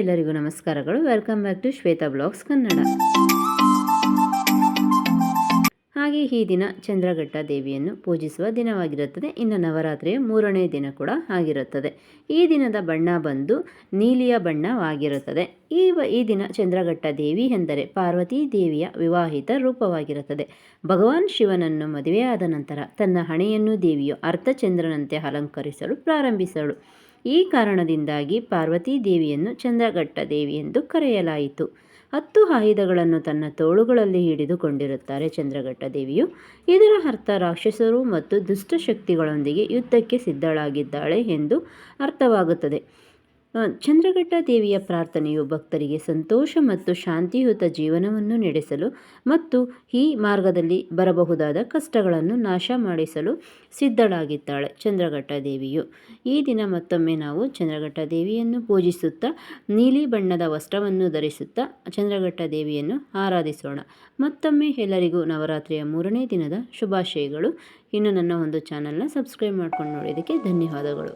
ಎಲ್ಲರಿಗೂ ನಮಸ್ಕಾರಗಳು. Welcome back to Shweta blogs Kannada. ಹಾಗೆ ಈ ದಿನ ಚಂದ್ರಘಟ್ಟ ದೇವಿಯನ್ನು ಪೂಜಿಸುವ ದಿನವಾಗಿರುತ್ತದೆ. ಇನ್ನು ನವರಾತ್ರಿಯ 3ನೇ ದಿನ ಕೂಡ ಆಗಿರುತ್ತದೆ. ಈ ದಿನದ ಬಣ್ಣ ಬಂದು ನೀಲಿಯ ಬಣ್ಣವಾಗಿರುತ್ತದೆ. ಈ ದಿನ ಚಂದ್ರಘಟ್ಟ ದೇವಿ ಎಂದರೆ ಪಾರ್ವತೀ ದೇವಿಯ ವಿವಾಹಿತ ರೂಪವಾಗಿರುತ್ತದೆ. ಭಗವಾನ್ ಶಿವನನ್ನು ಮದುವೆಯಾದ ನಂತರ ತನ್ನ ಹಣೆಯನ್ನು ದೇವಿಯು ಅರ್ಧಚಂದ್ರನಂತೆ ಅಲಂಕರಿಸಲು ಪ್ರಾರಂಭಿಸಳು. ಈ ಕಾರಣದಿಂದಾಗಿ ಪಾರ್ವತೀ ದೇವಿಯನ್ನು ಚಂದ್ರಘಟ್ಟ ದೇವಿ ಎಂದು ಕರೆಯಲಾಯಿತು. 10 ಆಯುಧಗಳನ್ನು ತನ್ನ ತೋಳುಗಳಲ್ಲಿ ಹಿಡಿದುಕೊಂಡಿರುತ್ತಾರೆ ಚಂದ್ರಘಟ್ಟ ದೇವಿಯು. ಇದರ ಅರ್ಥ ರಾಕ್ಷಸರು ಮತ್ತು ದುಷ್ಟಶಕ್ತಿಗಳೊಂದಿಗೆ ಯುದ್ಧಕ್ಕೆ ಸಿದ್ಧಳಾಗಿದ್ದಾಳೆ ಎಂದು ಅರ್ಥವಾಗುತ್ತದೆ. ಚಂದ್ರಘಟ್ಟ ದೇವಿಯ ಪ್ರಾರ್ಥನೆಯು ಭಕ್ತರಿಗೆ ಸಂತೋಷ ಮತ್ತು ಶಾಂತಿಯುತ ಜೀವನವನ್ನು ನಡೆಸಲು ಮತ್ತು ಈ ಮಾರ್ಗದಲ್ಲಿ ಬರಬಹುದಾದ ಕಷ್ಟಗಳನ್ನು ನಾಶ ಮಾಡಿಸಲು ಸಿದ್ಧಳಾಗಿದ್ದಾಳೆ ಚಂದ್ರಘಟ್ಟ ದೇವಿಯು. ಈ ದಿನ ಮತ್ತೊಮ್ಮೆ ನಾವು ಚಂದ್ರಘಟ್ಟ ದೇವಿಯನ್ನು ಪೂಜಿಸುತ್ತಾ ನೀಲಿ ಬಣ್ಣದ ವಸ್ತ್ರವನ್ನು ಧರಿಸುತ್ತಾ ಚಂದ್ರಘಟ್ಟ ದೇವಿಯನ್ನು ಆರಾಧಿಸೋಣ. ಮತ್ತೊಮ್ಮೆ ಎಲ್ಲರಿಗೂ ನವರಾತ್ರಿಯ 3ನೇ ದಿನದ ಶುಭಾಶಯಗಳು. ಇನ್ನು ನನ್ನ ಒಂದು ಚಾನಲ್ನ ಸಬ್ಸ್ಕ್ರೈಬ್ ಮಾಡ್ಕೊಂಡು ನೋಡೋದಕ್ಕೆ ಧನ್ಯವಾದಗಳು.